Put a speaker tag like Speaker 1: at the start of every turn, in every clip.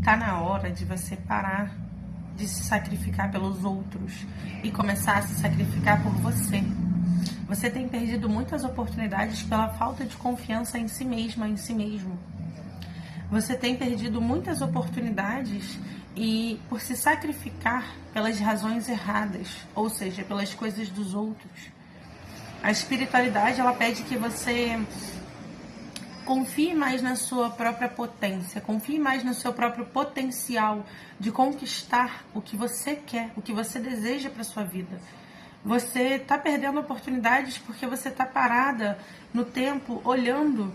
Speaker 1: Tá na hora de você parar de se sacrificar pelos outros e começar a se sacrificar por você. Você tem perdido muitas oportunidades pela falta de confiança em si mesma, em si mesmo. Você tem perdido muitas oportunidades e por se sacrificar pelas razões erradas, ou seja, pelas coisas dos outros. A espiritualidade, ela pede que você confie mais na sua própria potência, confie mais no seu próprio potencial de conquistar o que você quer, o que você deseja para sua vida. Você está perdendo oportunidades porque você está parada no tempo olhando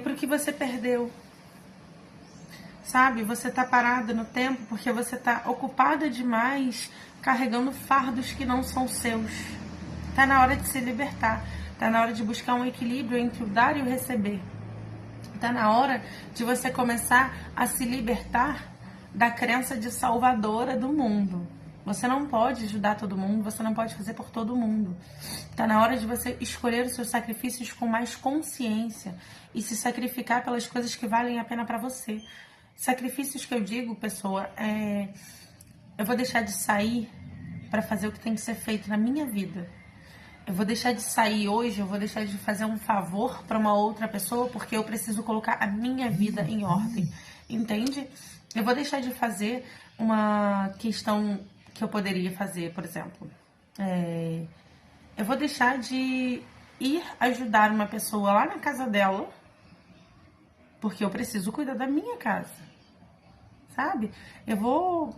Speaker 1: para o que você perdeu. Sabe? Você está parada no tempo porque você está ocupada demais carregando fardos que não são seus. Está na hora de se libertar. Está na hora de buscar um equilíbrio entre o dar e o receber. Está na hora de você começar a se libertar da crença de salvadora do mundo. Você não pode ajudar todo mundo, você não pode fazer por todo mundo. Está na hora de você escolher os seus sacrifícios com mais consciência e se sacrificar pelas coisas que valem a pena para você. Sacrifícios que eu digo, pessoa, eu vou deixar de sair para fazer o que tem que ser feito na minha vida. Eu vou deixar de sair hoje, eu vou deixar de fazer um favor para uma outra pessoa porque eu preciso colocar a minha vida em ordem, entende? Eu vou deixar de fazer uma questão que eu poderia fazer, por exemplo. Eu vou deixar de ir ajudar uma pessoa lá na casa dela porque eu preciso cuidar da minha casa, sabe?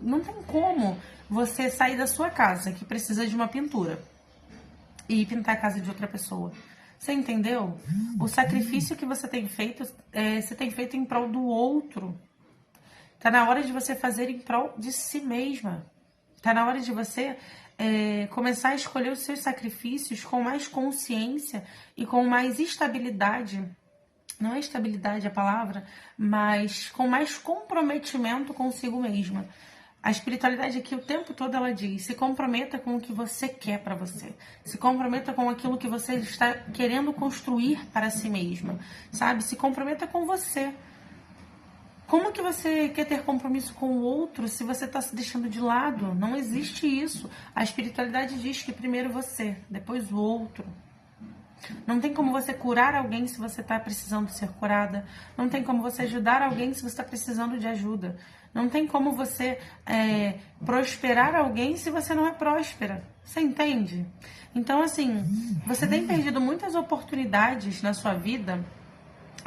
Speaker 1: Não tem como você sair da sua casa que precisa de uma pintura e pintar a casa de outra pessoa. Você entendeu? O sacrifício que você tem feito em prol do outro. Tá na hora de você fazer em prol de si mesma. Tá na hora de você começar a escolher os seus sacrifícios com mais consciência e com mais estabilidade. Não é estabilidade a palavra, mas com mais comprometimento consigo mesma. A espiritualidade aqui o tempo todo ela diz: se comprometa com o que você quer para você. Se comprometa com aquilo que você está querendo construir para si mesma. Sabe? Se comprometa com você. Como que você quer ter compromisso com o outro se você está se deixando de lado? Não existe isso. A espiritualidade diz que primeiro você, depois o outro. Não tem como você curar alguém se você está precisando ser curada. Não tem como você ajudar alguém se você está precisando de ajuda. Não tem como você prosperar alguém se você não é próspera. Você entende? Então, assim, você tem perdido muitas oportunidades na sua vida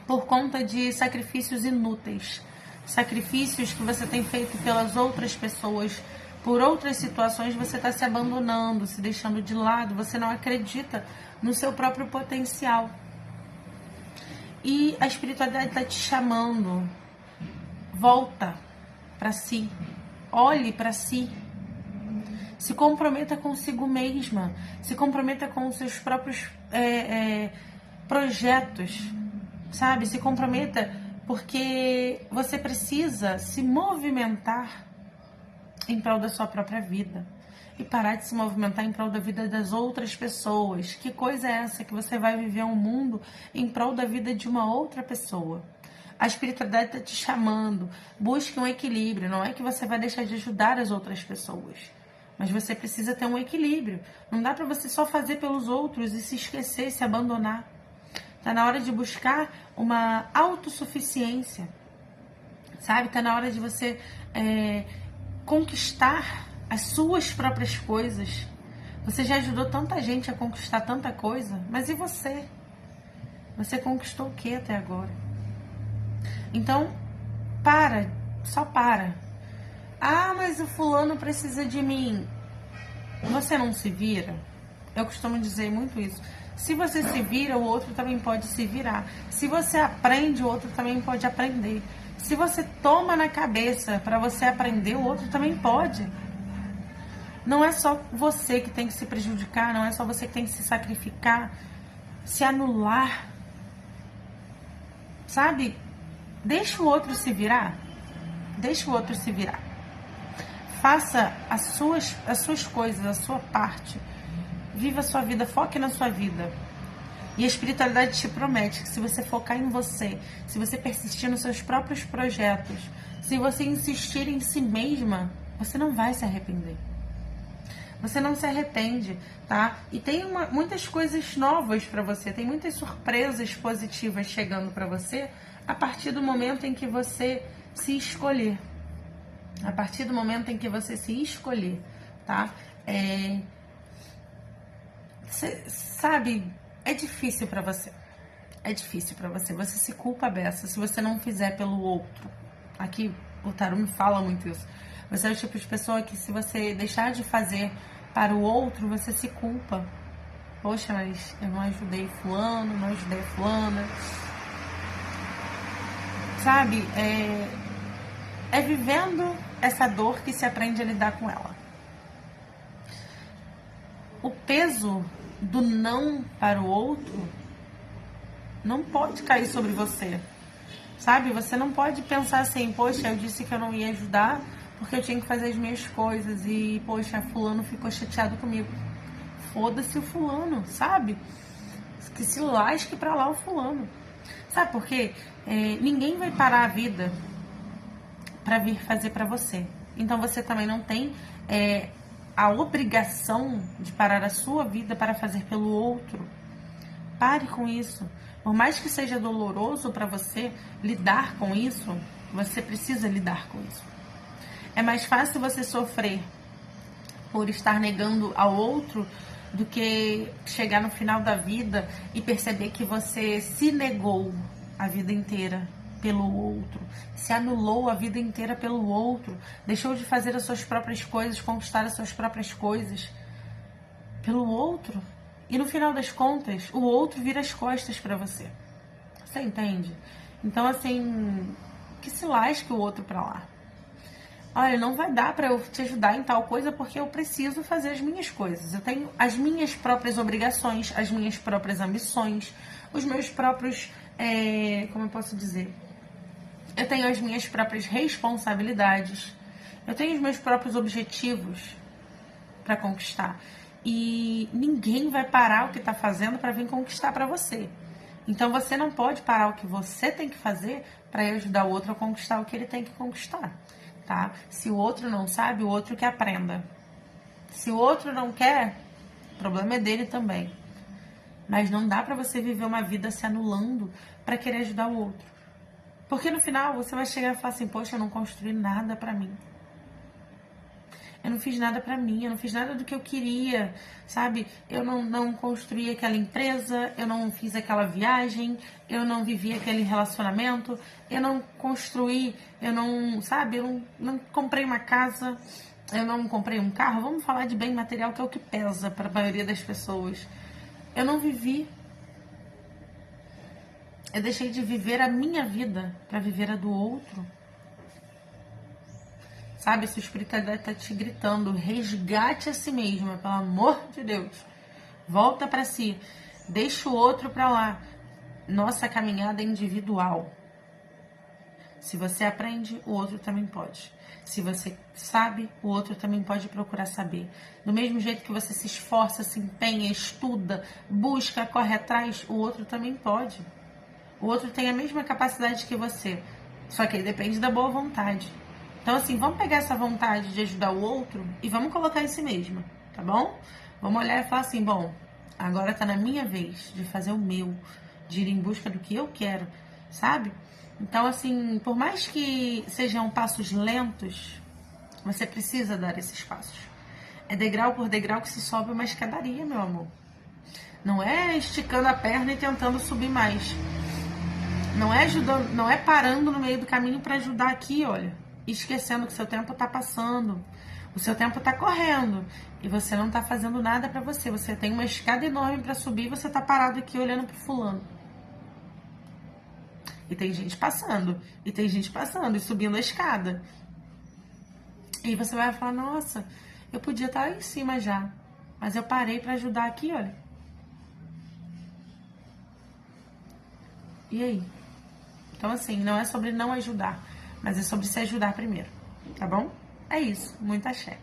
Speaker 1: por conta de sacrifícios inúteis. Sacrifícios que você tem feito pelas outras pessoas. Por outras situações você está se abandonando, se deixando de lado. Você não acredita no seu próprio potencial. E a espiritualidade está te chamando. Volta para si. Olhe para si. Se comprometa consigo mesma. Se comprometa com os seus próprios projetos. Sabe? Se comprometa porque você precisa se movimentar em prol da sua própria vida. E parar de se movimentar em prol da vida das outras pessoas. Que coisa é essa que você vai viver um mundo em prol da vida de uma outra pessoa? A espiritualidade está te chamando. Busque um equilíbrio. Não é que você vai deixar de ajudar as outras pessoas. Mas você precisa ter um equilíbrio. Não dá para você só fazer pelos outros e se esquecer, se abandonar. Está na hora de buscar uma autossuficiência. Sabe? Está na hora de você conquistar as suas próprias coisas. Você já ajudou tanta gente a conquistar tanta coisa, mas e você? Você conquistou o que até agora? Então, só para. Ah, mas o fulano precisa de mim. Você não se vira? Eu costumo dizer muito isso. Se você se vira, o outro também pode se virar. Se você aprende, o outro também pode aprender. Se você toma na cabeça para você aprender, o outro também pode. Não é só você que tem que se prejudicar, não é só você que tem que se sacrificar, se anular. Sabe? Deixa o outro se virar. Deixa o outro se virar. Faça as suas coisas, a sua parte. Viva a sua vida, foque na sua vida. E a espiritualidade te promete que se você focar em você, se você persistir nos seus próprios projetos, Se você insistir em si mesma, você não vai se arrepender. Você não se arrepende, tá? E tem muitas coisas novas pra você, tem muitas surpresas positivas chegando pra você a partir do momento em que você se escolher. A partir do momento em que você se escolher, tá? Sabe, é difícil pra você. É difícil pra você. Você se culpa dessa se você não fizer pelo outro. Aqui o tarô me fala muito isso. Você é o tipo de pessoa que se você deixar de fazer para o outro, você se culpa. Poxa, mas eu não ajudei fulano, não ajudei fulana. Sabe, é vivendo essa dor que se aprende a lidar com ela. O peso do não para o outro não pode cair sobre você. Sabe, você não pode pensar assim, poxa, eu disse que eu não ia ajudar porque eu tinha que fazer as minhas coisas e, poxa, fulano ficou chateado comigo. Foda-se o fulano, sabe? Que se lasque pra lá o fulano. Sabe por quê? Ninguém vai parar a vida pra vir fazer pra você. Então você também não tem a obrigação de parar a sua vida para fazer pelo outro. Pare com isso. Por mais que seja doloroso para você lidar com isso, você precisa lidar com isso. É mais fácil você sofrer por estar negando ao outro do que chegar no final da vida e perceber que você se negou a vida inteira pelo outro, se anulou a vida inteira pelo outro, deixou de fazer as suas próprias coisas, conquistar as suas próprias coisas pelo outro. E no final das contas, o outro vira as costas pra você. Você entende? Então, assim, que se lasque o outro pra lá. Olha, não vai dar pra eu te ajudar em tal coisa porque eu preciso fazer as minhas coisas. Eu tenho as minhas próprias obrigações, as minhas próprias ambições, os meus próprios, como eu posso dizer? Eu tenho as minhas próprias responsabilidades. Eu tenho os meus próprios objetivos pra conquistar. E ninguém vai parar o que está fazendo para vir conquistar para você. Então você não pode parar o que você tem que fazer para ajudar o outro a conquistar o que ele tem que conquistar, tá? Se o outro não sabe, o outro que aprenda. Se o outro não quer, o problema é dele também. Mas não dá para você viver uma vida se anulando para querer ajudar o outro. Porque no final você vai chegar e falar assim, poxa, eu não construí nada para mim. Eu não fiz nada pra mim, eu não fiz nada do que eu queria, sabe? Eu não construí aquela empresa, eu não fiz aquela viagem, eu não vivi aquele relacionamento, eu não construí, eu não, sabe? Eu não comprei uma casa, eu não comprei um carro. Vamos falar de bem material, que é o que pesa para a maioria das pessoas. Eu não vivi. Eu deixei de viver a minha vida para viver a do outro. Sabe, essa espiritualidade tá te gritando, resgate a si mesma, pelo amor de Deus. Volta pra si, deixa o outro pra lá. Nossa caminhada é individual. Se você aprende, o outro também pode. Se você sabe, o outro também pode procurar saber. Do mesmo jeito que você se esforça, se empenha, estuda, busca, corre atrás, o outro também pode. O outro tem a mesma capacidade que você, só que aí depende da boa vontade. Então, assim, vamos pegar essa vontade de ajudar o outro e vamos colocar em si mesma, tá bom? Vamos olhar e falar assim, bom, agora tá na minha vez de fazer o meu, de ir em busca do que eu quero, sabe? Então, assim, por mais que sejam passos lentos, você precisa dar esses passos. É degrau por degrau que se sobe uma escadaria, meu amor. Não é esticando a perna e tentando subir mais. Não é ajudando, não é parando no meio do caminho para ajudar aqui, olha. Esquecendo que seu tempo tá passando, o seu tempo tá correndo e você não tá fazendo nada pra você. Você tem uma escada enorme pra subir e você tá parado aqui olhando pro fulano. E tem gente passando, e subindo a escada. E você vai falar, nossa, eu podia estar lá em cima já, mas eu parei pra ajudar aqui, olha. E aí? Então, assim, não é sobre não ajudar, mas é sobre se ajudar primeiro, tá bom? É isso, muita axé.